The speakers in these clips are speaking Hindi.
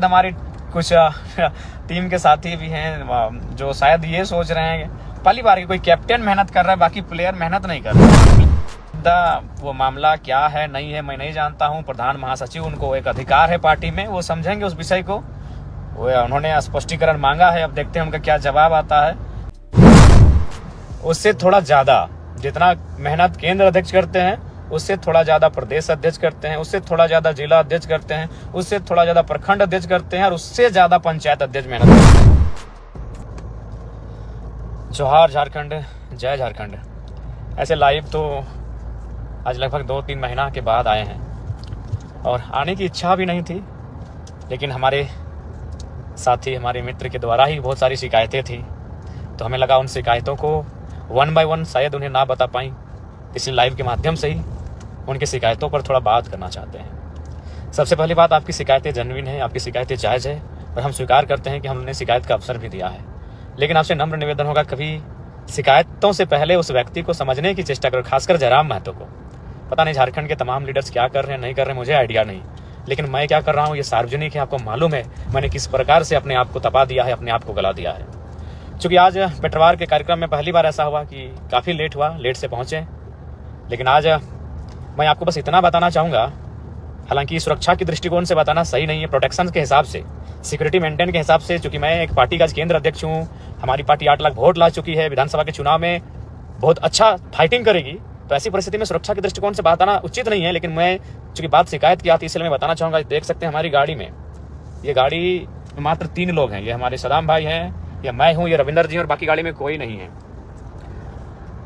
हमारी कुछ टीम के साथी भी हैं जो शायद ये सोच रहे हैं पहली बार कोई कैप्टन मेहनत कर रहा है, बाकी प्लेयर मेहनत नहीं कर रहे। वो मामला क्या है नहीं है मैं नहीं जानता हूं। प्रधान महासचिव, उनको एक अधिकार है पार्टी में, वो समझेंगे उस विषय को। वो उन्होंने स्पष्टीकरण मांगा है, अब देखते हैं उनका क्या जवाब आता है। उससे थोड़ा ज्यादा जितना मेहनत केंद्र अध्यक्ष करते हैं, उससे थोड़ा ज्यादा प्रदेश अध्यक्ष करते हैं, उससे थोड़ा ज्यादा जिला अध्यक्ष करते हैं, उससे थोड़ा ज्यादा प्रखंड अध्यक्ष करते हैं और उससे ज्यादा पंचायत अध्यक्ष मेहनत करते हैं। जोहार झारखंड, जय झारखंड। ऐसे लाइव तो आज लगभग 2-3 महीना के बाद आए हैं और आने की इच्छा भी नहीं थी, लेकिन हमारे साथी, हमारे मित्र के द्वारा ही बहुत सारी शिकायतें थी, तो हमें लगा उन शिकायतों को 1 by 1 शायद उन्हें ना बता पाई, इसलिए लाइव के माध्यम से ही उनकी शिकायतों पर थोड़ा बात करना चाहते हैं। सबसे पहली बात, आपकी शिकायतें जेन्युइन हैं, आपकी शिकायतें जायज़ है और हम स्वीकार करते हैं कि हमने शिकायत का अवसर भी दिया है, लेकिन आपसे नम्र निवेदन होगा कभी शिकायतों से पहले उस व्यक्ति को समझने की चेष्टा करो, खासकर जयराम महतो को। पता नहीं झारखंड के तमाम लीडर्स क्या कर रहे हैं नहीं कर रहे हैं, मुझे आइडिया नहीं, लेकिन मैं क्या कर रहा हूँ ये सार्वजनिक है, आपको मालूम है मैंने किस प्रकार से अपने आप को तपा दिया है, अपने आप को गला दिया है। चूँकि आज पेटरवार के कार्यक्रम में पहली बार ऐसा हुआ कि काफ़ी लेट हुआ, लेट से पहुँचे, लेकिन आज मैं आपको बस इतना बताना चाहूँगा, हालांकि सुरक्षा की दृष्टिकोण से बताना सही नहीं है, प्रोटेक्शन के हिसाब से, सिक्योरिटी मेंटेन के हिसाब से, चूँकि मैं एक पार्टी का केंद्र अध्यक्ष हूँ, हमारी पार्टी 8 लाख वोट ला चुकी है, विधानसभा के चुनाव में बहुत अच्छा फाइटिंग करेगी, तो ऐसी परिस्थिति में सुरक्षा के दृष्टिकोण से बताना उचित नहीं है। लेकिन मैं चूँकि बात शिकायत की आती है इसलिए मैं बताना चाहूँगा। देख सकते हैं हमारी गाड़ी में, ये गाड़ी में मात्र 3 लोग हैं, ये हमारे सदाम भाई हैं, ये मैं हूँ, ये रविंदर जी, और बाकी गाड़ी में कोई नहीं है।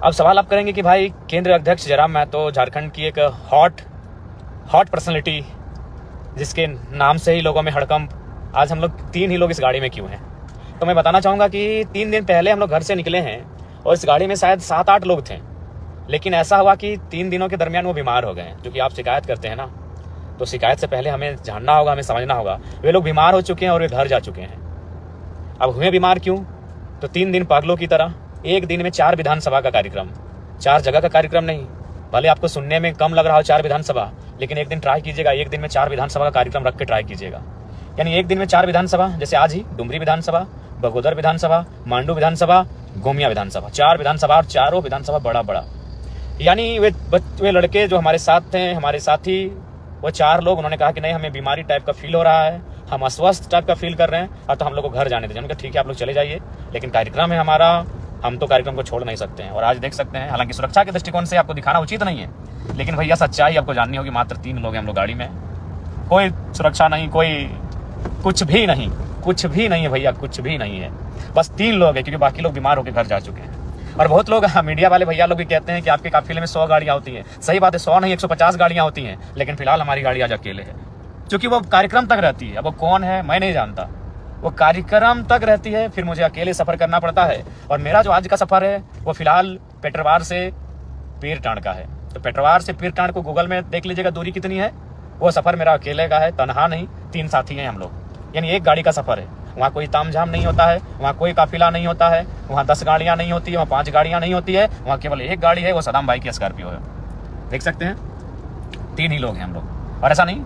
अब सवाल आप करेंगे कि भाई केंद्रीय अध्यक्ष जयराम महतो, झारखंड की एक हॉट पर्सनैलिटी, जिसके नाम से ही लोगों में हड़कंप, आज हम लोग 3 ही लोग इस गाड़ी में क्यों हैं? तो मैं बताना चाहूँगा कि 3 दिन पहले हम लोग घर से निकले हैं और इस गाड़ी में शायद 7-8 लोग थे, लेकिन ऐसा हुआ कि 3 दिनों के दरमियान वो बीमार हो गए हैं। क्योंकि आप शिकायत करते हैं ना, तो शिकायत से पहले हमें जानना होगा, हमें समझना होगा। वे लोग बीमार हो चुके हैं और वे घर जा चुके हैं। अब हुए बीमार क्यों? तो 3 दिन पागलों की तरह, एक दिन में 4 विधानसभा का कार्यक्रम, 4 जगह का कार्यक्रम नहीं, भले आपको सुनने में कम लग रहा हो 4 विधानसभा, लेकिन एक दिन ट्राई कीजिएगा, एक दिन में 4 विधानसभा का कार्यक्रम रख के ट्राई कीजिएगा। यानी एक दिन में 4 विधानसभा, जैसे आज ही डुमरी विधानसभा, बगोदर विधानसभा, मांडू विधानसभा, गोमिया विधानसभा, 4 विधानसभा और चारों विधानसभा बड़ा बड़ा। यानी वे लड़के जो हमारे साथ थे, हमारे साथी, वो 4 लोग, उन्होंने कहा कि नहीं हमें बीमारी टाइप का फील हो रहा है, हम अस्वस्थ टाइप का फील कर रहे हैं, और तो हम लोग को घर जाने दीजिए। उन्होंने कहा ठीक है आप लोग चले जाइए, लेकिन कार्यक्रम है हमारा, हम तो कार्यक्रम को छोड़ नहीं सकते हैं। और आज देख सकते हैं, हालांकि सुरक्षा के दृष्टिकोण से आपको दिखाना उचित नहीं है, लेकिन भैया सच्चाई आपको जाननी होगी, मात्र 3 लोग हैं हम लोग गाड़ी में, कोई सुरक्षा नहीं, कोई कुछ भी नहीं, कुछ भी नहीं है भैया, कुछ भी नहीं है, बस 3 लोग हैं, क्योंकि बाकी लोग बीमार होकर घर जा चुके हैं। और बहुत लोग, मीडिया वाले भैया लोग भी कहते हैं कि आपके काफिले में 100 गाड़ियां होती हैं। सही बात है, 100 नहीं 150 गाड़ियां होती हैं, लेकिन फिलहाल हमारी गाड़ी आज अकेले है, क्योंकि वो कार्यक्रम तक रहती है। अब वो कौन है मैं नहीं जानता, वो कार्यक्रम तक रहती है, फिर मुझे अकेले सफर करना पड़ता है। और मेरा जो आज का सफर है वो फिलहाल पेटरवार से पीरटांड का है। तो पेटरवार से पीरटांड को गूगल में देख लीजिएगा दूरी कितनी है। वो सफर मेरा अकेले का है, तनहा नहीं, 3 साथी हैं हम लोग, यानी एक गाड़ी का सफर है। वहाँ कोई तामझाम नहीं होता है, वहाँ कोई काफिला नहीं होता है, वहाँ 10 गाड़ियाँ नहीं होती है, वहाँ 5 गाड़ियाँ नहीं होती है, वहाँ केवल एक गाड़ी है, वो सदाम भाई की स्कॉर्पियो है। देख सकते हैं 3 ही लोग हैं हम लोग, और ऐसा नहीं।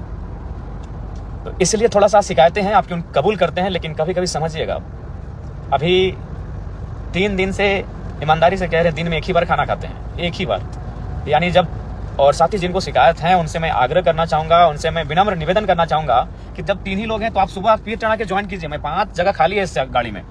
तो इसलिए थोड़ा सा शिकायतें हैं आपकी, कबूल करते हैं, लेकिन कभी कभी समझिएगा, अभी 3 दिन से ईमानदारी से कह रहे हैं, दिन में 1 ही बार खाना खाते हैं, 1 ही बार। यानी जब, और साथी जिनको शिकायत है उनसे मैं आग्रह करना चाहूँगा, उनसे मैं विनम्र निवेदन करना चाहूँगा कि जब 3 ही लोग हैं तो आप सुबह पीरटांड के ज्वाइन कीजिए। मैं 5 जगह खाली है इस गाड़ी में,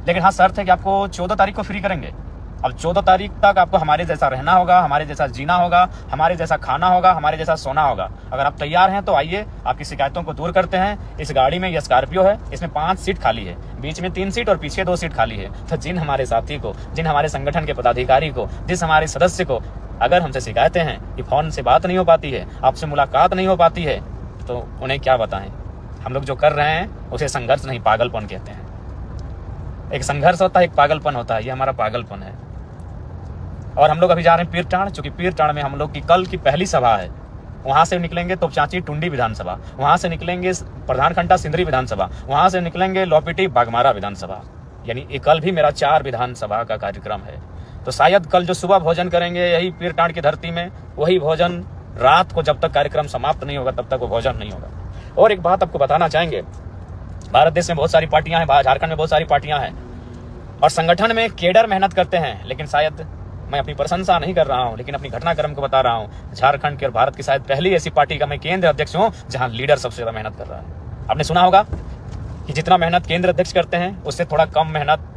लेकिन हाँ शर्त है कि आपको 14 तारीख को फ्री करेंगे। अब 14 तारीख तक आपको हमारे जैसा रहना होगा, हमारे जैसा जीना होगा, हमारे जैसा खाना होगा, हमारे जैसा सोना होगा। अगर आप तैयार हैं तो आइए, आपकी शिकायतों को दूर करते हैं। इस गाड़ी में, ये स्कॉर्पियो है, इसमें 5 सीट खाली है, बीच में 3 सीट और पीछे 2 सीट खाली है। तो जिन हमारे साथी को, जिन हमारे संगठन के पदाधिकारी को, जिस हमारे सदस्य को अगर हमसे शिकायतें हैं कि फोन से बात नहीं हो पाती है, आपसे मुलाकात नहीं हो पाती है, तो उन्हें क्या बताएं। हम लोग जो कर रहे हैं उसे संघर्ष नहीं, पागलपन कहते हैं। एक संघर्ष होता है, एक पागलपन होता है, ये हमारा पागलपन है। और हम लोग अभी जा रहे हैं पीरटांड, चूंकि पीरटांड में हम लोग की कल की पहली सभा है। वहां से निकलेंगे तोपचांची टुंडी विधानसभा, वहां से निकलेंगे प्रधान खंडा सिंदरी विधानसभा, वहां से निकलेंगे लोपिटी बागमारा विधानसभा। यानी कल भी मेरा 4 विधानसभा का कार्यक्रम है। तो शायद कल जो सुबह भोजन करेंगे यही पीरटांड की धरती में, वही भोजन रात को, जब तक कार्यक्रम समाप्त नहीं होगा तब तक वो भोजन नहीं होगा। और एक बात आपको बताना चाहेंगे, भारत देश में बहुत सारी पार्टियां हैं, झारखंड में बहुत सारी पार्टियां हैं, और संगठन में केडर मेहनत करते हैं। लेकिन शायद मैं अपनी प्रशंसा नहीं कर रहा हूं, लेकिन अपनी घटनाक्रम को बता रहा हूं। झारखंड के और भारत की शायद पहली ऐसी पार्टी का मैं केंद्र अध्यक्ष हूं जहां लीडर सबसे ज्यादा मेहनत कर रहा है। आपने सुना होगा कि जितना मेहनत केंद्र अध्यक्ष करते हैं उससे थोड़ा कम मेहनत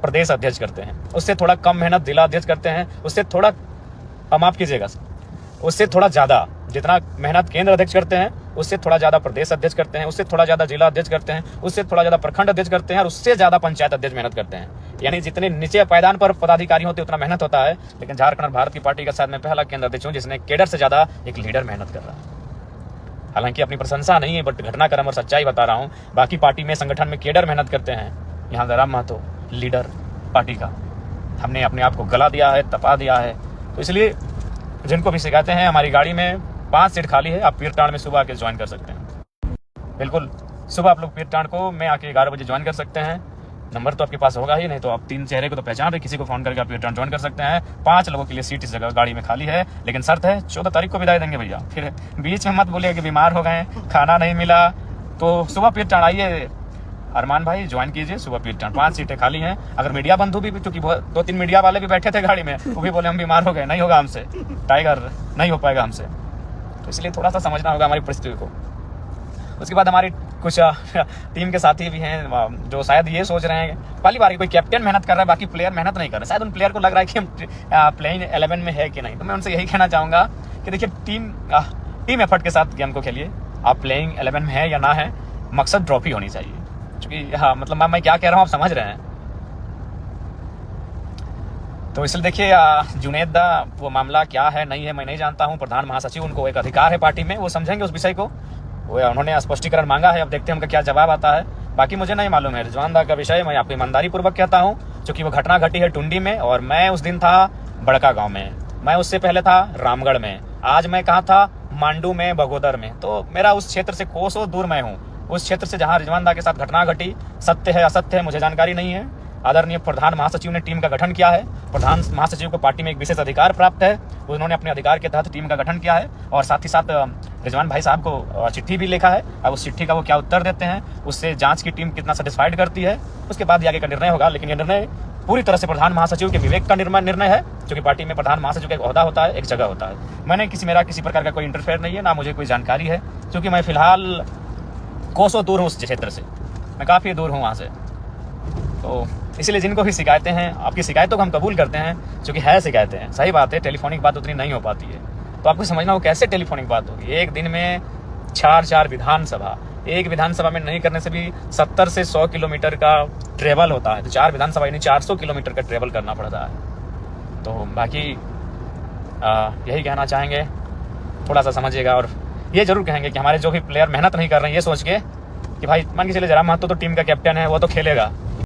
प्रदेश अध्यक्ष करते हैं, उससे थोड़ा कम मेहनत जिला अध्यक्ष करते हैं, उससे थोड़ा, माफ कीजिएगा, उससे थोड़ा ज्यादा, जितना मेहनत केंद्र अध्यक्ष करते हैं उससे थोड़ा ज्यादा प्रदेश अध्यक्ष करते हैं, उससे थोड़ा ज्यादा जिला अध्यक्ष करते हैं, उससे थोड़ा ज्यादा प्रखंड अध्यक्ष करते हैं, और उससे ज्यादा पंचायत अध्यक्ष मेहनत करते हैं। यानी जितने नीचे पायदान पर पदाधिकारी होते हैं उतना मेहनत होता है। लेकिन झारखंड और भारत की पार्टी का शायद मैं पहला केंद्र अध्यक्ष हूँ जिसने केडर से ज्यादा एक लीडर मेहनत कर रहा है। हालांकि अपनी प्रशंसा नहीं है, बट घटनाक्रम और सच्चाई बता रहा हूँ। बाकी पार्टी में, संगठन में केडर मेहनत करते हैं, यहाँ जयराम महतो लीडर पार्टी का, हमने अपने आप को गला दिया है, तपा दिया है। तो इसलिए जिनको भी शिकायतें हैं, हमारी गाड़ी में 5 सीट खाली है, आप पीरटांड में सुबह आके ज्वाइन कर सकते हैं। बिल्कुल सुबह आप लोग पीरटांड को में आके 11 बजे ज्वाइन कर सकते हैं। नंबर तो आपके पास होगा ही, नहीं तो आप 3 चेहरे को तो पहचान रहे, किसी को फोन करके आप पीरटांड ज्वाइन कर सकते हैं। 5 लोगों के लिए सीट इस जगह गाड़ी में खाली है, लेकिन शर्त है 14 तारीख को विदाई देंगे भैया। फिर बीच में मत बोलिए कि बीमार हो गए, खाना नहीं मिला, तो सुबह पीरटांड आइए। अरमान भाई ज्वाइन कीजिए सुबह पीरटांड, 5 सीटें खाली हैं। अगर मीडिया बंधु भी, क्योंकि 2-3 मीडिया वाले भी बैठे थे गाड़ी में, वो भी बोले हम बीमार हो गए, नहीं होगा हमसे, टाइगर नहीं हो पाएगा हमसे। तो इसलिए थोड़ा सा समझना होगा हमारी परिस्थिति को। उसके बाद हमारी कुछ टीम के साथी भी हैं जो शायद ये सोच रहे हैं, पहली बार कोई कैप्टन मेहनत कर रहा है, बाकी प्लेयर मेहनत नहीं कर रहे। शायद उन प्लेयर को लग रहा है कि हम प्लेइंग 11 में है कि नहीं। तो मैं उनसे यही कहना चाहूँगा कि देखिए, टीम एफर्ट के साथ गेम को खेलिए। आप प्लेइंग 11 में है या ना है, मकसद ट्रॉफी होनी चाहिए। क्योंकि हाँ, मतलब मैं क्या कह रहा हूँ आप समझ रहे हैं। तो इसलिए देखिए, जुनेद दा, वो मामला क्या है नहीं है मैं नहीं जानता हूँ। प्रधान महासचिव, उनको एक अधिकार है पार्टी में, वो समझेंगे उस विषय को। वो उन्होंने स्पष्टीकरण मांगा है, अब देखते हैं उनका क्या जवाब आता है। बाकी मुझे नहीं मालूम है रिजवान दा का विषय, मैं आपको ईमानदारी पूर्वक कहता हूँ, क्योंकि वो घटना घटी है टुंडी में, और मैं उस दिन था बड़का गाँव में, मैं उससे पहले था रामगढ़ में, आज मैं कहाँ था, मांडू में, बगोदर में। तो मेरा उस क्षेत्र से कोसों दूर मैं हूँ। उस क्षेत्र से जहाँ रिजवान दा के साथ घटना घटी, सत्य है असत्य है मुझे जानकारी नहीं है। आदरणीय प्रधान महासचिव ने टीम का गठन किया है। प्रधान महासचिव को पार्टी में एक विशेष अधिकार प्राप्त है, उन्होंने अपने अधिकार के तहत टीम का गठन किया है, और साथ ही साथ रिजवान भाई साहब को चिट्ठी भी लिखा है। अब उस चिट्ठी का वो क्या उत्तर देते हैं, उससे जांच की टीम कितना सेटिस्फाइड करती है, उसके बाद आगे का निर्णय होगा। लेकिन ये निर्णय पूरी तरह से प्रधान महासचिव के विवेक का निर्णय है, क्योंकि पार्टी में प्रधान महासचिव का एक ओहदा होता है, एक जगह होता है। मेरा किसी प्रकार का कोई इंटरफेयर नहीं है, ना मुझे कोई जानकारी है, क्योंकि मैं फिलहाल कोसों दूर हूँ उस क्षेत्र से, मैं काफ़ी दूर हूँ वहाँ से। तो इसलिए जिनको भी शिकायतें हैं, आपकी शिकायतों को हम कबूल करते हैं, क्योंकि है शिकायतें, सही बात है, टेलीफोनिक बात उतनी नहीं हो पाती है। तो आपको समझना हो कैसे टेलीफोनिक बात होगी। एक दिन में 4 विधानसभा, एक विधानसभा में नहीं करने से भी 70 से 100 किलोमीटर का ट्रेवल होता है। तो 4 विधानसभा यानी 400 किलोमीटर का ट्रेवल करना पड़ता है। तो बाकी यही कहना चाहेंगे, थोड़ा सा समझिएगा। और ये जरूर कहेंगे कि हमारे जो भी प्लेयर मेहनत नहीं कर रहे हैं, ये सोच के कि भाई मान के चले जयराम महतो तो टीम का कैप्टन है, वो तो खेलेगा,